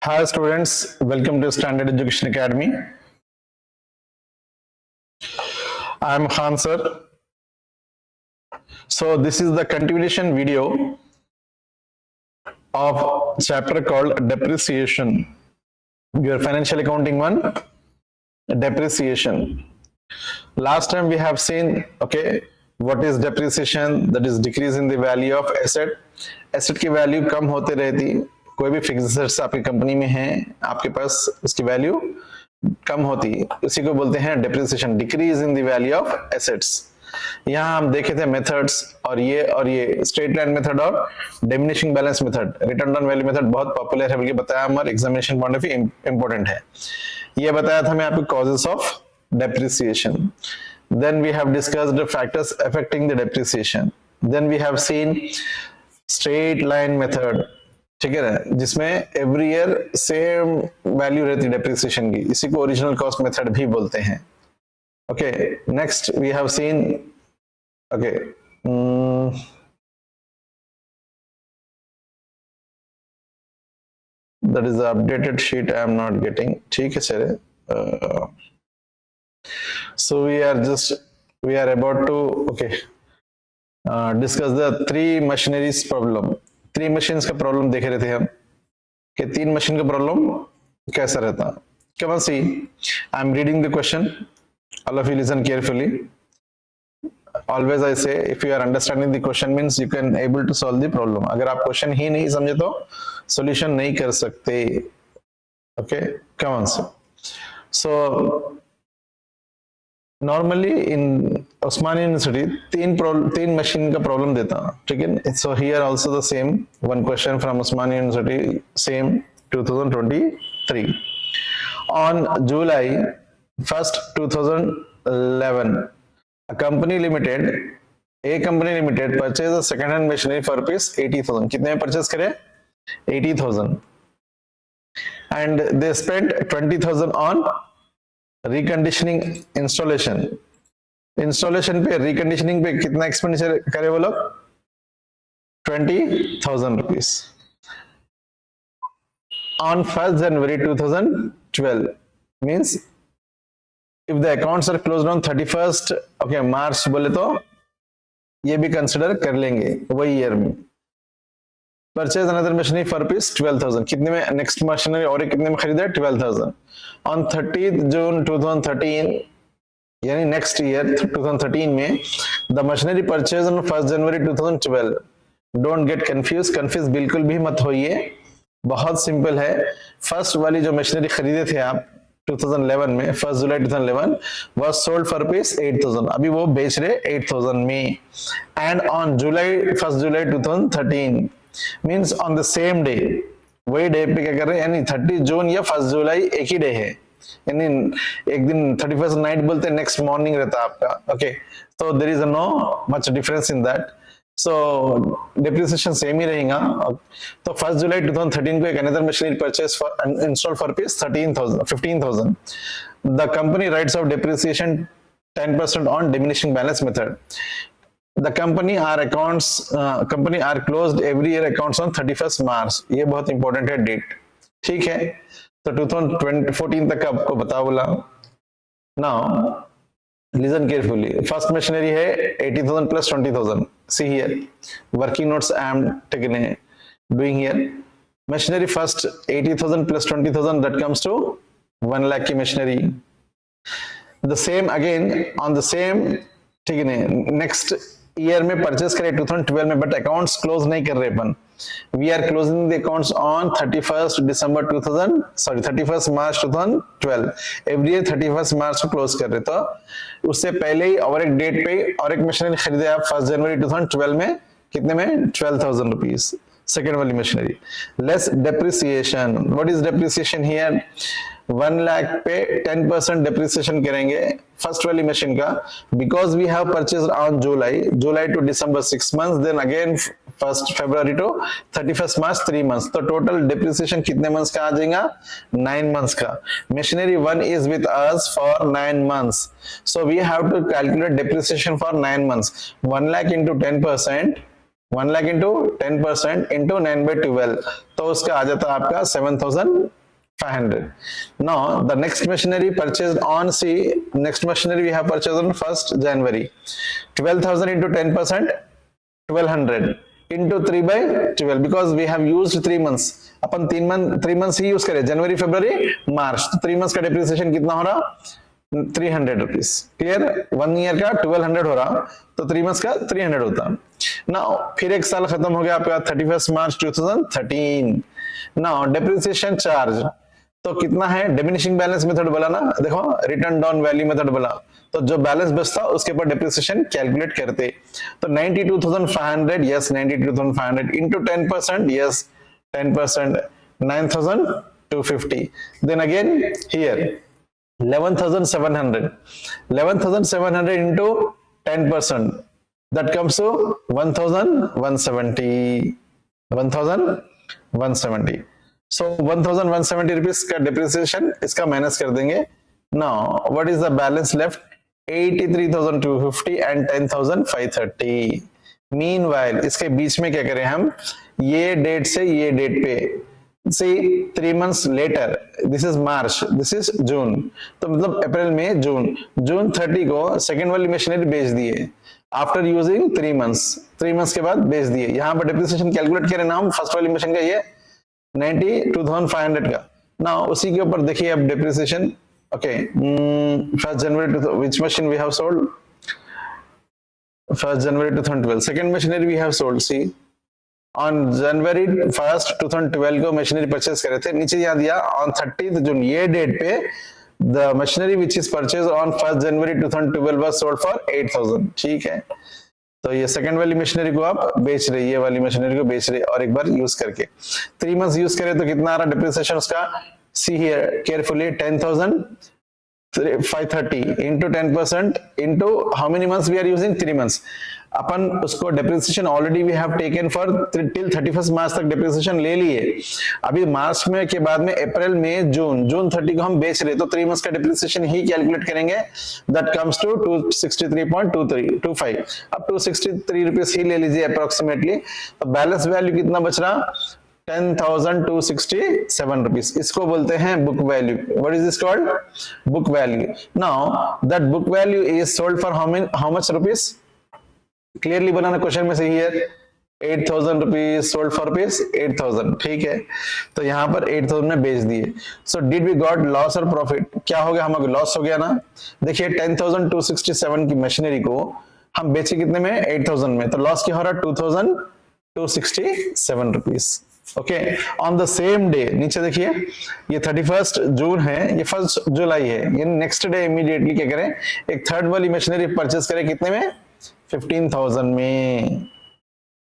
Hi students, welcome to Standard Education Academy. I am Khan sir. So this is the continuation video of chapter called Depreciation. Your financial accounting one, depreciation. Last time we have seen, okay, what is depreciation? That is decrease in the value of asset. Asset की value कम होते रहती, कोई भी fixed assets आपकी company में है, आपके पास उसकी वैल्यू कम होती, उसी को बोलते हैं depreciation, decrease in the value of assets. यहाँ हम देखे थे मेथड्स और ये स्ट्रेट लाइन मेथड और diminishing balance method, return on value method बहुत पॉपुलर है, बल्कि बताया हमारे examination point of view important है। ये बताया था मैं आपको causes of depreciation. Then we have discussed the factors affecting the depreciation. Then we have seen straight line method, ठीक है ना, जिसमें एवरी ईयर सेम वैल्यू रहती है डेप्रिसिएशन की, इसी को ओरिजिनल कॉस्ट मेथड भी बोलते हैं। Okay, next we have seen, okay, that is the updated sheet I am not getting, ठीक है sir. So we are about to, okay, discuss the three machineries problem. Three machines का problem देख रहे थे हम कि तीन मशीन का प्रॉब्लम कैसा रहता। Come on, see, I am reading the question. All of you listen carefully. Always I say, if you are understanding the question means you can able to solve the problem. अगर आप question ही नहीं समझे तो solution नहीं कर सकते। Okay, come on, see. So normally in Osmania university तीन machine का प्रॉब्लम देता, ठीक है। So here also the same one question from Osmania university, same 2023 on July 1st 2011 a company limited purchase a second hand machinery for rupees 80,000। कितने में purchase करे? 80,000 and they spent 20,000 on reconditioning installation पे, reconditioning पे कितना expenditure करे वो लोग? 20,000 rupees on 1st January 2012 means if the accounts are closed on 31st okay March बोले तो ये भी कंसिडर कर लेंगे वही ईयर में। Purchase another machinery for rupees 12,000, कितने में नेक्स्ट मशीनरी और कितने में खरीदा? 12,000 ऑन 30th June 2013 यानी नेक्स्ट ईयर 2013 में the machinery purchase on 1st January 2012। Don't get confuse बिल्कुल भी मत होइए, बहुत सिंपल है। फर्स्ट वाली जो मशीनरी खरीदे थे आप 2011 में, 1st July 2011 was sold for rupees 8,000, अभी वो बेच रहे 8,000 में। And on 1st July 2013 means on the same day, वही डे पे क्या कर रहे हैं, यानी 30 जून या 1st जुलाई एक ही डे है, यानी एक दिन 31st नाइट बोलते हैं, नेक्स्ट मॉर्निंग रहता है आपका। ओके, तो there is no much difference in that, so depreciation same ही रहेगा। तो 1st जुलाई 2013 को एक another machinery purchase for install for rupees 15,000। The company writes off depreciation 10% on diminishing balance method. The company are closed every year accounts on 31st March। ये बहुत important है date, ठीक है। तो 2014 तक आपको बता बोला। Now listen carefully, first machinery है 80,000 plus 20,000। See here, working notes I am doing here। Machinery first 80,000 plus 20,000, that comes to 1 lakh की machinery। The same again on the same, ठीक है, नेक्स्ट ईयर में परचेस करे 2012 में, but accounts close नहीं कर रहे अपन। We are closing the accounts on 31st March 2012। Every year 31st मार्च को क्लोज कर रहे, तो उससे पहले ही और एक डेट पे और एक मशीनरी खरीदे आप 1st January 2012 में, कितने में? 12,000 रुपीज, सेकेंड वाली machinery. Less depreciation, what is depreciation here? 1 lakh पे 10% डेप्रिसिएशन करेंगे फर्स्ट वाली मशीन का, because we have purchased on July to December 6 months, then again 1st February to 31st March 3 months। तो total depreciation कितने months का आ जाएगा? 9 months का। Machinery 1 is with us for 9 months, so we have to calculate depreciation for 9 months। 1 lakh into 10%, 1 lakh into 10% into 9/12, तो उसका आ जाता है आपका 7,500. Now the next machinery purchased on next machinery we have purchased on 1st January. 12,000 into 10%, 1,200 into 3/12, because we have used 3 months. Upon 3 months he use करें, जनवरी फरवरी मार्च, तो 3 months का depreciation कितना हो रहा? 300 रुपीज. क्लियर? 1 ईयर का 1200 हो रहा, तो 3 months का 300 होता. नाउ फिर एक साल खत्म हो गया आपका 31 मार्च 2013. नाउ डेप्रिसिएशन चार्ज तो कितना है? डिमिनिशिंग बैलेंस मेथड बोला ना, देखो रिटर्न डाउन वैल्यू मेथड बोला, तो जो बैलेंस बचता उसके ऊपर डेप्रिसिएशन कैलकुलेट करते. तो 92,500, yes 92,500 into 10%, yes 10%, 9,250. Then again here 11,700, 11,700 into 10%, that comes to 1,170, 1,170. So 1,170 rupees का depreciation इसका माइनस कर देंगे. Now what is the balance left? 83,250 and 10,530. Meanwhile इसके बीच में क्या करें हम? ये डेट से ये डेट पे, see 3 months later, this is March, this is June, तो मतलब अप्रैल में जून 30 को सेकेंड वाली मशीनरी बेच दिए आफ्टर यूजिंग 3 months. 3 months के बाद बेच दिए. यहाँ पर डेप्रिसिएशन कैलकुलेट करें ना हम फर्स्ट वाली मशीन का, ये 92,500 का. ना उसी के ऊपर देखिए अब depreciation. Okay, 1st January which machine we have sold? 1st January 2012. second machinery we have sold. See on January 1st 2012 को मशीनरी परचेज करे थे, नीचे यहाँ दिया on 30th June, ये डेट पे the machinery which is purchased on 1st January 2012 was sold for 8,000. ठीक है, तो ये सेकंड वाली मशीनरी को आप बेच रहे, ये वाली मशीनरी को बेच रहे और एक बार यूज करके 3 months यूज करें तो कितना आ रहा डिप्रिसिएशन उसका? See here carefully, 10,530 into 10% into how many months we are using? 3 months. अपन उसको depreciation already we have taken for till 31 March तक डेप्रिसिएशन ले लिए. अभी मार्च में के बाद में अप्रैल में जून 30 को हम बेच रहे, तो 3 months का डेप्रिसिएशन ही कैलकुलेट करेंगे. That comes to 263.25. अब 263 रुपीस ही ले लीजिए अप्रोक्सीमेटली. तो बैलेंस वैल्यू कितना बच रहा? 10,267 रुपीस. इसको बोलते हैं book value. What is this called? Book value. Now that book value is sold for how much rupees? Clearly banana question में से here 8,000 rupees sold for rupees 8,000. ठीक है, तो यहाँ पर 8,000 में बेच दिए. So did we got loss और प्रॉफिट? क्या हो गया? हमारा लॉस हो गया ना. देखिए 10,267 की मशीनरी को हम बेचे कितने में? 8,000 में, तो लॉस क्या हो रहा? 2,267 rupees. Okay, on the same day नीचे देखिए ये 31st जून है, ये 1st जुलाई है, ये नेक्स्ट डे इमीडिएटली क्या करें? एक थर्ड वाली मशीनरी परचेस करें कितने में? 15,000 में.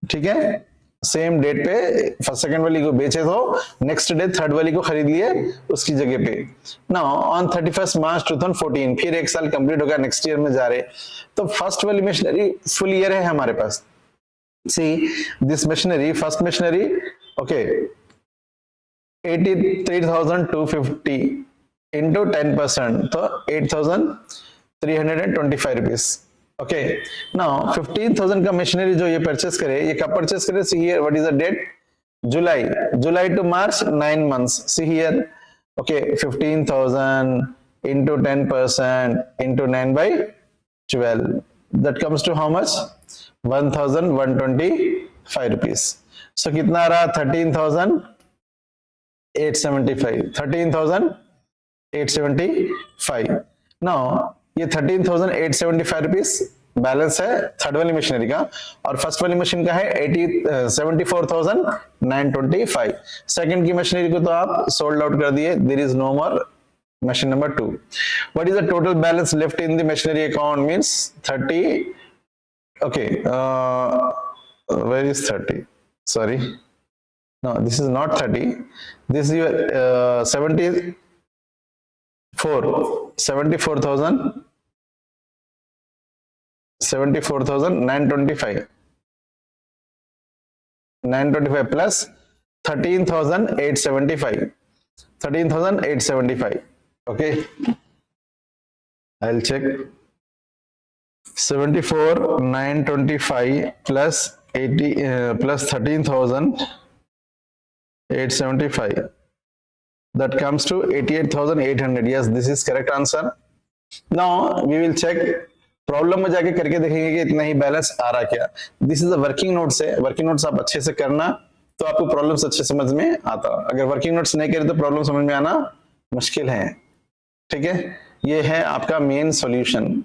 ठीक है, सेम डेट पे फर्स्ट सेकंड वाली को बेचे तो नेक्स्ट डे थर्ड वाली को खरीद लिए उसकी जगह पे. नाउ ऑन 31st मार्च 2014, फिर एक साल कंप्लीट हो गया, नेक्स्ट ईयर में जा रहे, तो फर्स्ट वाली मशीनरी फुल ईयर है हमारे पास. See this machinery, first machinery, okay, 83,250 into 10%, तो 8,325 रुपीज. ओके, नाउ 15,000 का मशीनरी जो ये परचेस करे, ये कब परचेस करे? See here, what is the date? July to March, 9 months. See here, okay, 15,000 into 10% into 9/12, that comes to how much? 1,125 rupees. So कितना आ रहा? 13,875. 13,875. Now ये 13,875 रुपीस बैलेंस है थर्ड वाली मशीनरी का, और फर्स्ट वाली मशीन का है 74,925. सेकंड की मशीनरी को तो आप सोल्ड आउट कर दिए, there is no more machine number 2. What is the total balance left in the machinery account? Means 30. Okay, where is 30? Sorry, no, this is not 30. This is your 74,925. 925 plus 13,875. 13,875. Okay, I'll check. 74,925 plus 80 plus 13,875, that comes to 88,800. yes, this is correct answer. now we will check problem में जाके करके देखेंगे कि इतना ही balance आ रहा क्या. This is a working notes है, working notes आप अच्छे से करना तो आपको प्रॉब्लम्स अच्छे समझ में आता. अगर वर्किंग नोट्स नहीं करे तो प्रॉब्लम समझ में आना मुश्किल है. ठीक है, ये है आपका मेन सॉल्यूशन.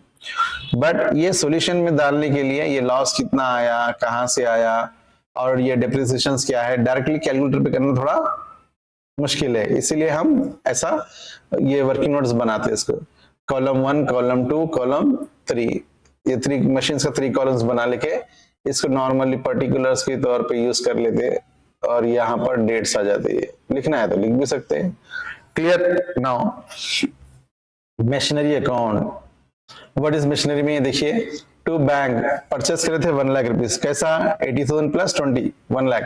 बट ये सॉल्यूशन में डालने के लिए ये लॉस कितना आया, कहां से आया और ये डेप्रिसिएशन क्या है, डायरेक्टली कैलकुलेटर पे करना थोड़ा मुश्किल है. इसीलिए हम ऐसा ये वर्किंग नोट्स बनाते हैं. इसको कॉलम 1, कॉलम 2, कॉलम 3, ये 3 मशीन्स का 3 कॉलम्स बना लेके इसको नॉर्मली पर्टिकुलर्स के तौर पे यूज कर लेते हैं और यहाँ पर डेट्स आ जाती है. लिखना है तो लिख भी सकते हैं. Clear. Now machinery account. What is machinery में देखिए, टू बैंक परचेस करे थे 1 लाख रुपीज. कैसा? 80,000 प्लस 20, 1 लाख.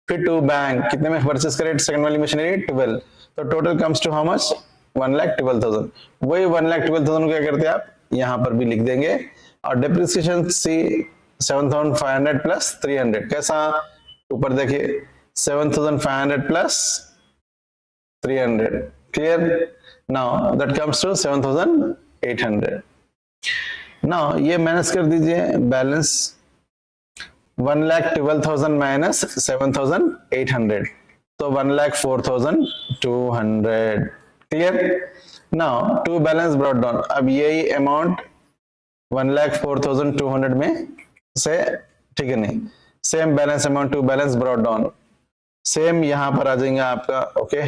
फिर टू बैंक कितने में परचेस करे सेकंड वाली मशीनरी? 12. तो total comes to how much? 1,12,000. वही 1,12,000 क्या करते हैं आप यहाँ पर भी लिख देंगे. और डेप्रिसिएशन सी 7,500 प्लस 300. कैसा? ऊपर देखिए 7,500 plus 300. Clear. Now that comes to 7,800. Now ये माइनस कर दीजिए बैलेंस 1,12,000 माइनस 7,800, तो 1,04,200. Clear. Now to balance brought down. अब यही अमाउंट 1,04,200 में से, ठीक है नहीं, same balance amount to balance brought down same यहां पर आ जाएगा आपका. ओके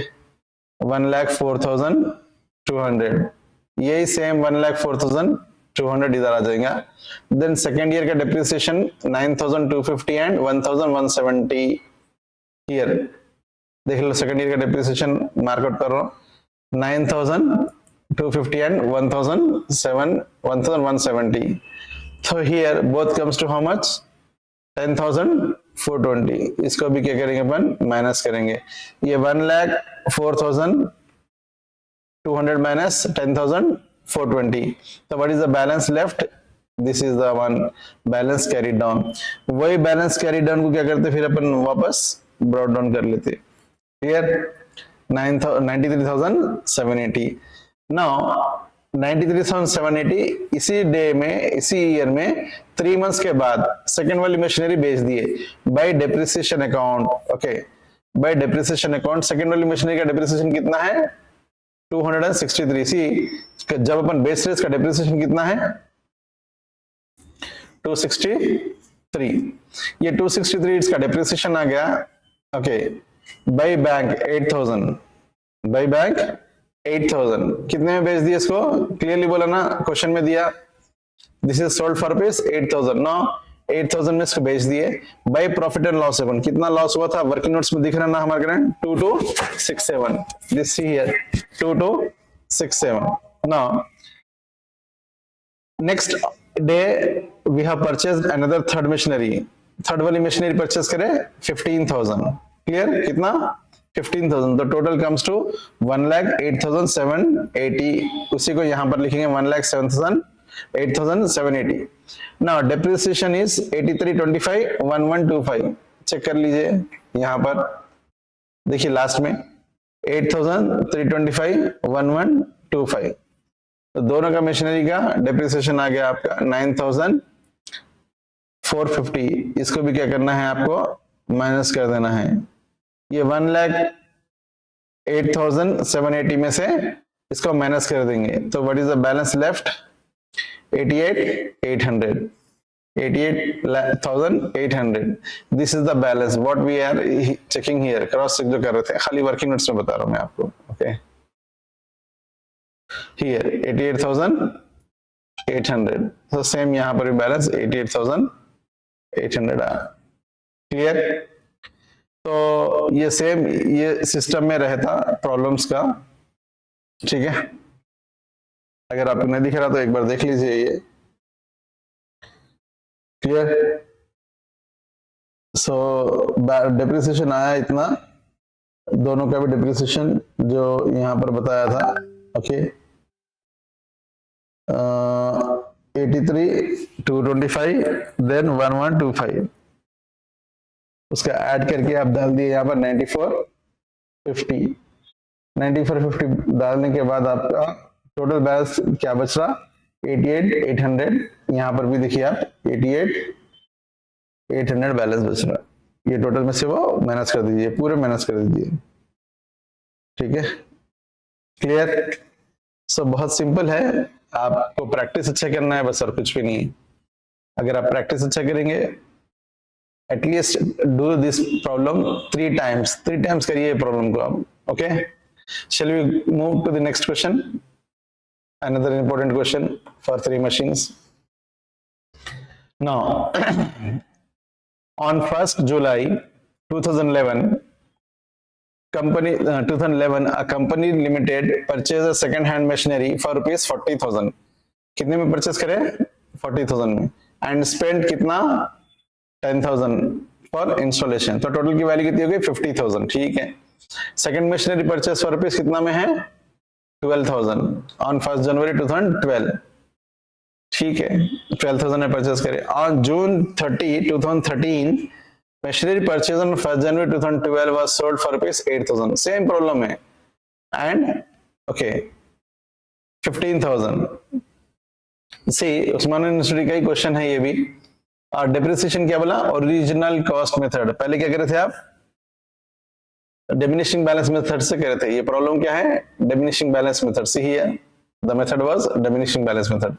1,04,200, यही सेम 1,04,200 इधर आ जाएगा. देन सेकेंड ईयर का डेप्रिसिएशन 9,250 एंड 1,170 हियर. देख लो सेकेंड ईयर का डेप्रिसिएशन मार्कआउट कर रहा हूं 9,250 एंड 1,170. तो here both comes to how much? 10,420. इसको भी क्या करेंगे अपन? माइनस करेंगे. ये 1,04,200 माइनस 10,420. तो what is the balance left? This is the one balance carry down. वही बैलेंस कैरी डाउन को क्या करते फिर अपन वापस ब्रॉट डाउन कर लेते. क्लियर. 93,780. नाउ 93,780 इसी डे में, इसी ईयर में 3 मंथ्स के बाद सेकेंड वाली मशीनरी बेच दिए bye depreciation account. Okay bye depreciation account second वाली मशीनरी का डेप्रिसिएशन कितना है? 263. सी जब अपन बेच रहे इसका डेप्रिसिएशन कितना है? 263. ये 263 इसका डेप्रिसिएशन आ गया. Okay by bank 8,000, by bank 8,000. कितने में बेच दिया इसको? क्लियरली बोला ना, क्वेश्चन में दिया. This is sold for rupees 8,000. Now 8,000 में इसको बेच दिए. By profit and loss account कितना लॉस हुआ था? वर्किंग नोट्स में दिख रहा ना हमारे 2267. This see here 2267. Now next day we have purchased another third machinery. Third वाली मशीनरी परचेस करे 15,000. क्लियर. कितना? 15,000. तो टोटल कम्स टू 1,08,780. उसी को यहां पर लिखेंगे 1,07,8,780. Now depreciation is 8325 1125. चेक कर लीजिए यहां पर देखिए लास्ट में 8,325 1125. तो दोनों का मशीनरी का डेप्रिसिएशन आ गया आपका 9,450. इसको भी क्या करना है आपको? माइनस कर देना है. ये 1,08,780 में से इसको माइनस कर देंगे. तो what is the balance left? 88,800. 88,800. This is the balance what we are checking here. Cross check जो कर रहे थे, खाली वर्किंग नोट्स में बता रहा हूं मैं आपको. Okay here 88,800. तो सेम यहां पर भी बैलेंस 88,800 आ. क्लियर. तो ये सेम ये सिस्टम में रहता प्रॉब्लम्स का. ठीक है, अगर आपको नहीं दिख रहा तो एक बार देख लीजिए ये. क्लियर. सो डेप्रिसिएशन आया इतना, दोनों का भी डेप्रिसिएशन जो यहां पर बताया था. Okay 83,225 then 1125. उसका ऐड करके आप डाल दिए यहाँ पर 9450। 9450 डालने के बाद आपका टोटल बैलेंस क्या बच रहा, 88,800। यहाँ पर भी देखिए आप 88,800 बैलेंस बच रहा। ये टोटल में से वो माइनस कर दीजिए, पूरे माइनस कर दीजिए, ठीक है। क्लियर? सो बहुत सिंपल है, आपको प्रैक्टिस अच्छा करना है बस, और कुछ भी नहीं। अगर आप प्रैक्टिस अच्छा करेंगे, at least do this problem 3 times, 3 times करिए प्रॉब्लम को आप। Okay, shall we move to the next question? Another important question for 3 machines. Now on 1st July 2011, a company limited purchased a second hand machinery for rupees 40,000. कितने में purchase करे? 40,000 में। And spend कितना? 10,000 for installation. तो total की value कितनी हो गई? 50,000। ठीक है। Second machinery purchase for rupees कितना में है? 12,000 ऑन 1st जनवरी 2012। ठीक है, 12,000 में परचेस करे। On June 30, 2013 machinery purchased on 1st January 2012 was sold for rupees 8,000. Same problem है। And okay, 15,000। See, Usman university का ही क्वेश्चन है ये भी। और डेप्रिसिएशन क्या बोला? Original cost method. पहले क्या करे थे आप? डिमिनिशिंग बैलेंस मेथड से करे थे। ये प्रॉब्लम क्या है? डिमिनिशिंग बैलेंस मेथड से ही है। The method was diminishing balance method.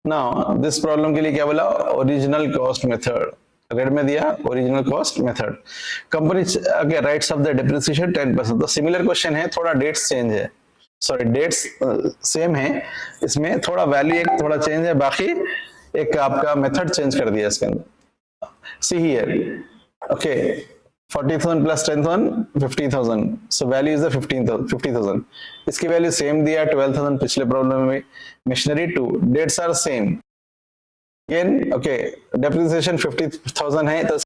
Now this problem के लिए क्या बोला? Original cost method. रेड में दिया original cost method. Company writes of the depreciation 10%। तो सिमिलर क्वेश्चन है, थोड़ा डेट्स चेंज है, सॉरी डेट्स सेम है, इसमें थोड़ा वैल्यू एक थोड़ा चेंज है, बाकी एक आपका मेथड चेंज कर दिया इसके अंदर। See here, okay, 40,000 plus 10,000 50,000, so value is the 50,000। इसकी वैल्यू सेम दिया 12,000 पिछले प्रॉब्लम में। Machinery 2, dates are same. Again, okay, depreciation 50,000 है तो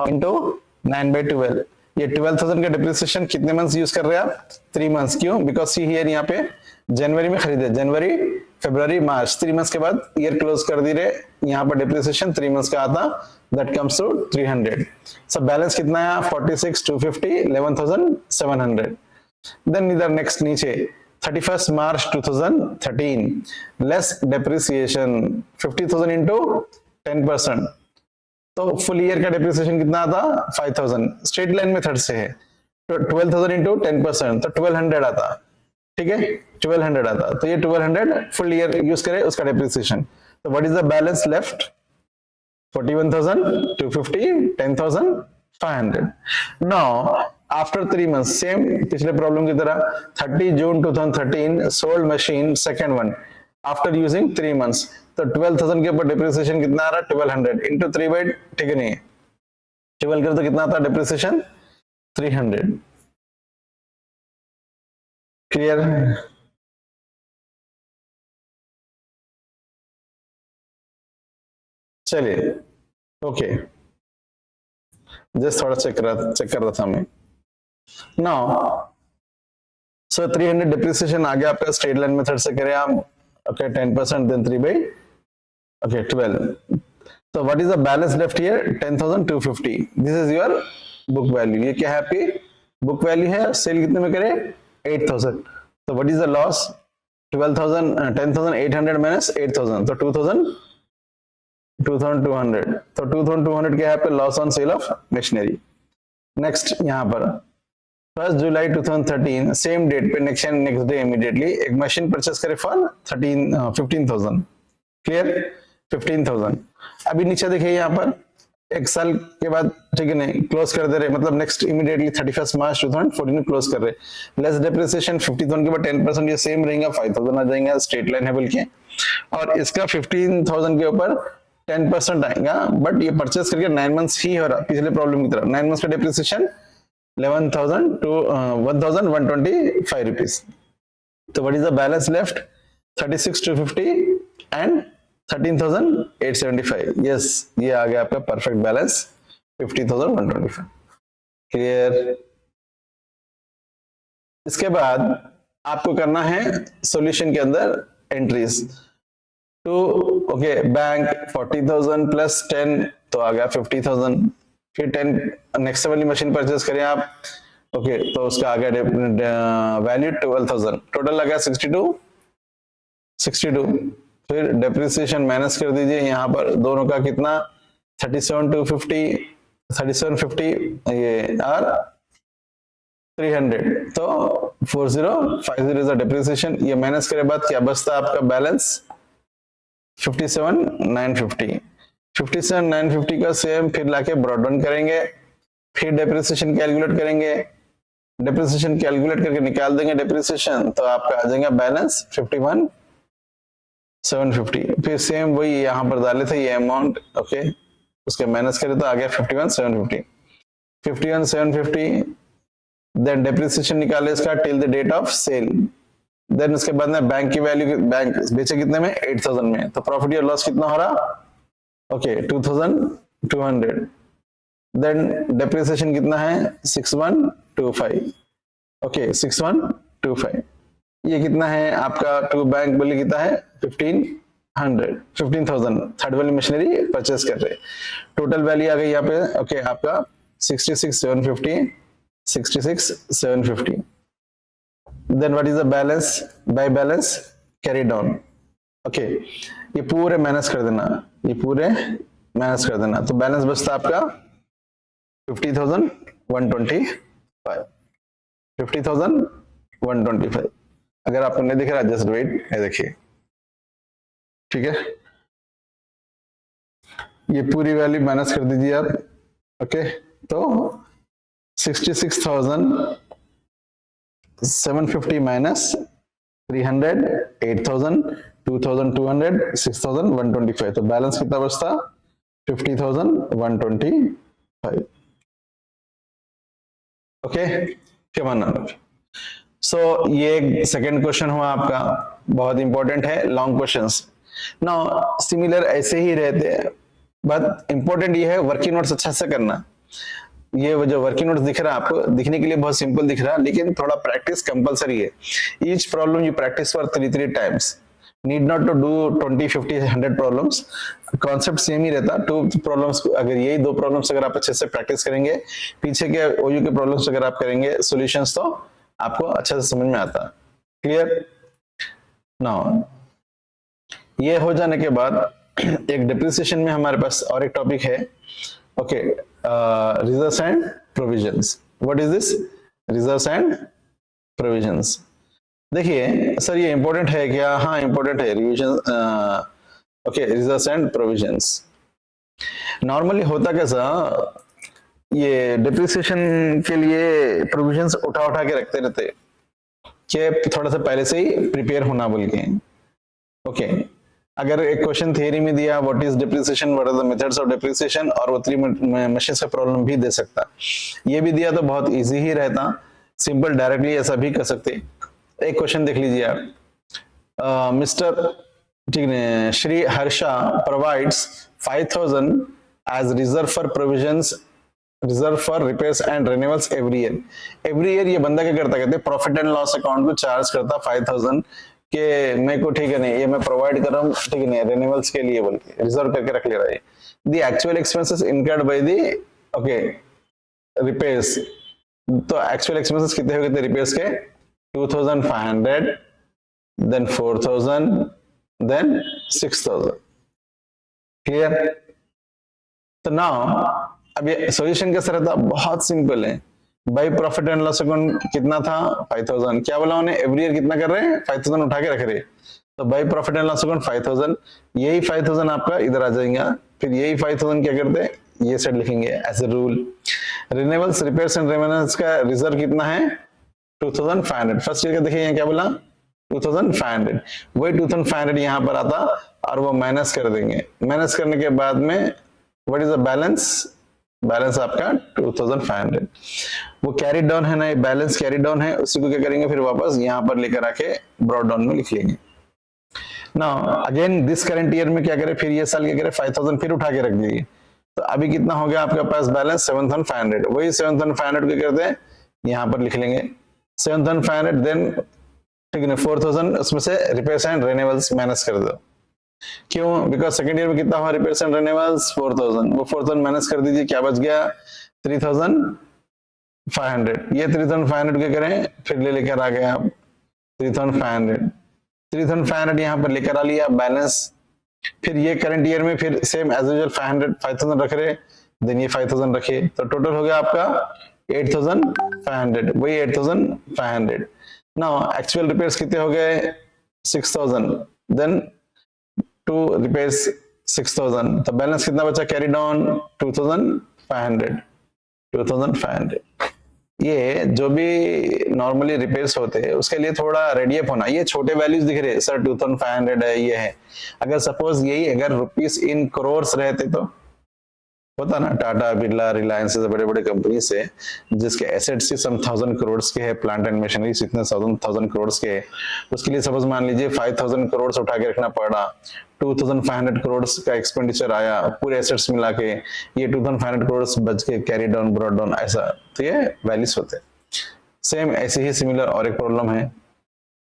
into 9/12। ये 12,000 का depreciation कितने मंथ्स यूज कर रहे हैं आप? 3 मंथ्स। क्यों? बिकॉज सी हियर यहाँ पे जनवरी में खरीदे, जनवरी फरवरी मार्च 3 मंथ्स के बाद ईयर क्लोज कर दी रहे। यहाँ पर depreciation 3 मंथ्स का आता, that comes to 300। so balance कितना है? 46,250, 11,700। then इधर नेक्स्ट नीचे 31st March 2013 less depreciation 50,000 into 10%। तो फुल ईयर का डेप्रिसिएशन कितना आता? 5,000। स्ट्रेट लाइन मेथड से है तो 12,000 into 10% तो 1,200 आता। ठीक है, 1,200 आता। तो ये 1,200 फुल ईयर यूज करे उसका डेप्रिसिएशन। तो what is the balance left? 41,250, 10,500। Now after 3 months, same पिछले प्रॉब्लम की तरह, 30 June 2013 sold machine second one after using 3 months। तो 12,000 के ऊपर डिप्रिसिएशन कितना आ रहा? 1,200 इंटू 3/, ठीक है नहीं, 12 कर तो कितना आता डिप्रिसिएशन? 300। क्लियर? चलिए, ओके, जस्ट थोड़ा चेक कर रहा था मैं। नाउ सो 300 डिप्रिसिएशन आ गया आपका, स्ट्रेट लाइन मेथड से करें आप, ओके, 10% देन 3/, ओके, 12। तो what is the balance left here? 10,250। This is your book value. ये क्या है आपकी बुक वैल्यू है। सेल कितने में करे? 8,000। तो what is the loss? 10,800 minus 8,000 तो 2,200। तो 2,200 क्या है पे loss on sale of machinery. Next यहाँ पर 1st July 2013 सेम डेट पे नेक्स्ट डे इमीडिएटली एक मशीन परचेस करे फॉर 15,000। क्लियर? 15,000। अभी नीचे देखिए यहाँ पर एक साल के बाद, ठीक है नहीं, क्लोज कर दे रहे, मतलब नेक्स्ट इमीडिएटली 31st March 2014 में क्लोज कर रहे। लेस डेप्रिसिएशन 50,000 के बाद 10% ये सेम रहेगा, 5,000 आ जाएगा, स्ट्रेट लाइन है बल्कि। और इसका 15,000 के ऊपर 10% आएगा, बट ये परचेस करके 9 months ही हो रहा, पिछले प्रॉब्लम की तरह 9 months का डेप्रिसिएशन 11,000 to 1,125 rupees। तो what is the balance left? 36,250 and 13,875। Yes, ये आ गया आपका परफेक्ट बैलेंस 50,125। क्लियर? इसके बाद आपको करना है सॉल्यूशन के अंदर entries. To okay bank 40,000 plus 10 तो आ गया 50,000, फिर 10 नेक्स्ट वाली मशीन परचेज करें आप, ओके तो उसका आ गया वैल्यू 12,000, टोटल आ गया 62, फिर डेप्रिसिएशन माइनस कर दीजिए, यहाँ पर दोनों का कितना 37,250 ये और 300, तो 4050 इज द डेप्रिसिएशन। ये माइनस करे बाद क्या बचता आपका बैलेंस 57,950 का सेम फिर लाके ब्रॉड डाउन करेंगे, फिर डेप्रिसिएशन कैलकुलेट करेंगे, डेप्रिसिएशन कैलकुलेट करके निकाल देंगे डेप्रिसिएशन, तो आपका आ जाएगा बैलेंस 51,750, फिर सेम वही यहाँ पर डाले थे ये अमाउंट, ओके उसके माइनस करें तो आ गया 51,750, देन डेप्रिसिएशन निकाले इसका till the date of sale, then उसके बाद में बैंक की वैल्यू, बैंक बेचे कितने में 8,000 में, तो प्रॉफिट या लॉस कितना हो रहा, ओके 2,200, देन डेप्रिसिएशन कितना है 6125, ओके 6125, ये कितना है आपका टू बैंक बोले कितना है 15,000, थर्ड वाली मशीनरी परचेस कर रहे, टोटल वैल्यू आ गई यहाँ पे, ओके आपका 66,750, then what is the balance, by balance carry down, okay ये पूरे माइनस कर देना, ये पूरे माइनस कर देना, तो बैलेंस बचता आपका 50,125, अगर आपको नहीं दिख रहा जस्ट वेट, ये देखिए ठीक है, ये पूरी वैल्यू माइनस कर दीजिए आप, ओके तो 66,750 माइनस 300, 8,000, 2,200, 6,125, तो बैलेंस कितना बचता 50,125, ओके क्या मानना। सो ये सेकंड क्वेश्चन हुआ आपका, बहुत इंपॉर्टेंट है, लॉन्ग क्वेश्चंस। नाउ सिमिलर ऐसे ही रहते हैं, बट इंपॉर्टेंट ये है वर्किंग नोट्स अच्छा से करना। ये जो वर्किंग नोट्स दिख रहा है आपको, दिखने के लिए बहुत सिंपल दिख रहा है, लेकिन थोड़ा प्रैक्टिस कंपलसरी है। Each problem you practice for 3 times, need not to do 20, 50, 100 problems, concept same ही रहता। 2 प्रॉब्लम्स, अगर यही 2 प्रॉब्लम्स अगर आप अच्छे से प्रैक्टिस करेंगे, पीछे के ओयू के प्रॉब्लम्स अगर आप करेंगे सॉल्यूशंस, तो आपको अच्छे से समझ में आता। क्लियर। नाउ ये हो जाने के बाद एक डिप्रिसिएशन में हमारे पास और एक टॉपिक है, okay reserves and provisions. What is this reserves and provisions? देखिए सर ये इंपॉर्टेंट है क्या? हाँ इंपॉर्टेंट है, revision, okay reserves and provisions. Normally होता कैसा, ये डिप्रिसिएशन के लिए प्रोविजंस उठा उठा के रखते रहते कि थोड़ा सा पहले से ही प्रिपेयर होना बोल के। ओके अगर एक क्वेश्चन थियरी में दिया what is depreciation, what are the methods of depreciation, और वो 3 मशीन से प्रॉब्लम भी दे सकता। ये भी दिया तो बहुत इजी ही रहता, सिंपल डायरेक्टली ऐसा भी कर सकते। एक क्वेश्चन देख लीजिए आप, मिस्टर ठीक है Shri Harsha provides 5,000 as reserve for provisions, reserve for repairs and renewals every year. Every year ये बंदा क्या करता, कहते प्रॉफिट एंड लॉस अकाउंट को चार्ज करता 5,000 के मेरे को, ठीक है नहीं ये मैं प्रोवाइड कर रहा हूँ, ठीक है नहीं रिन्यूअल्स के लिए बोल के रिजर्व करके रख ले रहा है। The actual expenses incurred by the okay repairs, तो एक्चुअल एक्सपेंसेस कितने हो गए थे रिपेयर्स के 2,500, देन 4,000, देन 6,000। क्लियर। तो नाउ अब ये सॉल्यूशन कैसा रहता, बहुत सिंपल है। By profit and loss account कितना था 5,000, क्या बोला उन्हें एवरी ईयर कितना कर रहे हैं 5,000 उठा के रख रहे हैं, तो by profit and loss account 5,000, यही 5,000 आपका इधर आ जाएगा, फिर यही 5,000 क्या करते हैं ये साइड लिखेंगे as a rule. Renewals repairs and maintenance का रिजर्व कितना है 2,500, फर्स्ट ईयर का देखिए यहाँ क्या बोला 2,500, वही 2,500 यहाँ पर आता और वो माइनस कर देंगे। माइनस करने के बाद में what is the balance, balance आपका 2,500, वो कैरी डाउन है ना, ये बैलेंस कैरी डाउन है, उसी को क्या करेंगे फिर वापस यहाँ पर लेकर आके ब्रॉड डाउन में लिख लेंगे। Now again this current year में क्या करें, फिर ये साल क्या करें 5,000 फिर उठा के रख दीजिए, तो अभी कितना हो गया आपके पास बैलेंस 7,500, वही 7,500 क्या करते हैं यहाँ पर लिख लेंगे 7,500, देन ठीक है 4,000 उसमें से रिपेयर्स एंड रिन्यूअल्स माइनस कर दो, क्यों? बिकॉज सेकंड ईयर में कितना हुआ रिपेयर्स एंड रिन्यूअल्स 4000, वो 4000 माइनस कर दीजिए, क्या बच गया 3500। ये 3500 के करें, फिर लेकर आ गए आप 3500 यहाँ पर लेकर आ लिया बैलेंस। फिर ये करंट ईयर में फिर सेम एज यूजुअल 5000 रख रहे, देन ये 5000 रखिए, तो टोटल हो गया आपका 8500, वही 8500। नाउ एक्चुअल रिपेयर्स कितने हो गए 6000, देन टू रिपेयर्स 6000, तो बैलेंस कितना बचा कैरी डाउन 2500। ये जो भी नॉर्मली रिपेयर्स होते हैं उसके लिए थोड़ा रेडियप होना, ये छोटे वैल्यूज दिख रहे हैं सर 2500 है ये है। अगर सपोज यही अगर रुपीस इन करोर्स रहते तो होता ना, टाटा बिरला रिलायंस से बड़े बड़े कंपनी से जिसके एसेट्स ही सम 1000 करोड़ के हैं, प्लांट एंड मशीनरी इतने 1000 करोड़ के हैं, उसके लिए सपोज मान लीजिए 5000 करोड़ उठा के रखना पड़ा, 2500 करोड़ का एक्सपेंडिचर आया पूरे एसेट्स मिला के, ये 2500 करोड़ बच के कैरी डाउन ब्रॉड डाउन ऐसा, तो ये वैल्यूज होते हैं। सेम ऐसे ही सिमिलर और एक प्रॉब्लम है,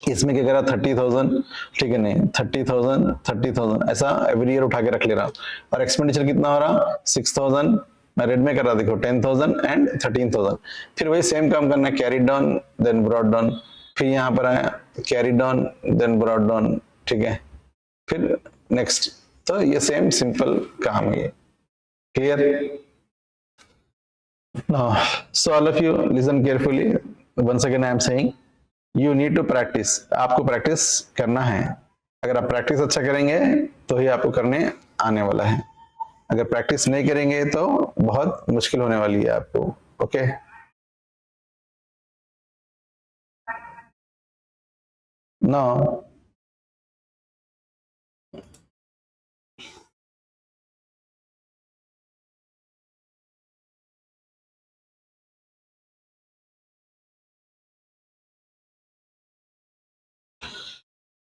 इसमें क्या करा 30,000, ठीक है नहीं 30,000 ऐसा एवरी ईयर उठा के रख ले रहा, और एक्सपेंडिचर कितना हो रहा 6,000, मैं रेड में कर रहा देखो 10,000 एंड 13,000। फिर वही सेम काम करना है, carry down then brought down, फिर यहाँ पर आया carry down then brought down, ठीक है, फिर नेक्स्ट, तो ये सेम सिंपल काम है। Clear? Now so all of you listen carefully, once again I am saying you need to practise, आपको प्रैक्टिस करना है। अगर आप प्रैक्टिस अच्छा करेंगे तो ही आपको करने आने वाला है, अगर प्रैक्टिस नहीं करेंगे तो बहुत मुश्किल होने वाली है आपको। ओके नाउ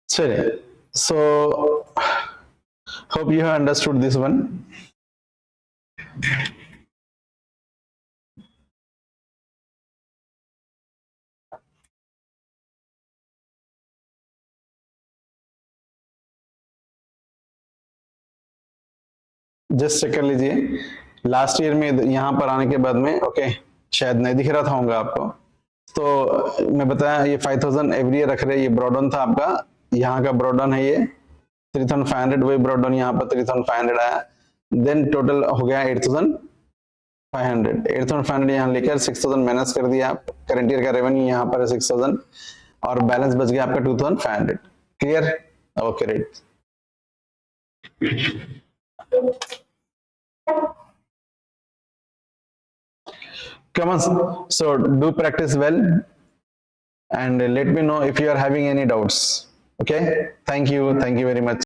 चलिए, so hope you have understood this one. Just check कर लीजिए, लास्ट ईयर में यहाँ पर आने के बाद में ओके शायद नहीं दिख रहा था होगा आपको, तो मैं बताया ये 5000 एवरी ईयर रख रहे, ये ब्रॉडन था आपका, यहाँ का ब्रॉडन है ये 3500, वही ब्रॉडन यहाँ पर 3500 आया, देन टोटल हो गया 8500 यहाँ लेकर 6000 माइनस कर दिया आप, करंट ईयर का रेवेन्यू यहाँ पर है 6000 और बैलेंस बच गया आपका 2500। Clear? Okay right. Come on, so do practice well and let me know if you are having any doubts. Okay, thank you very much.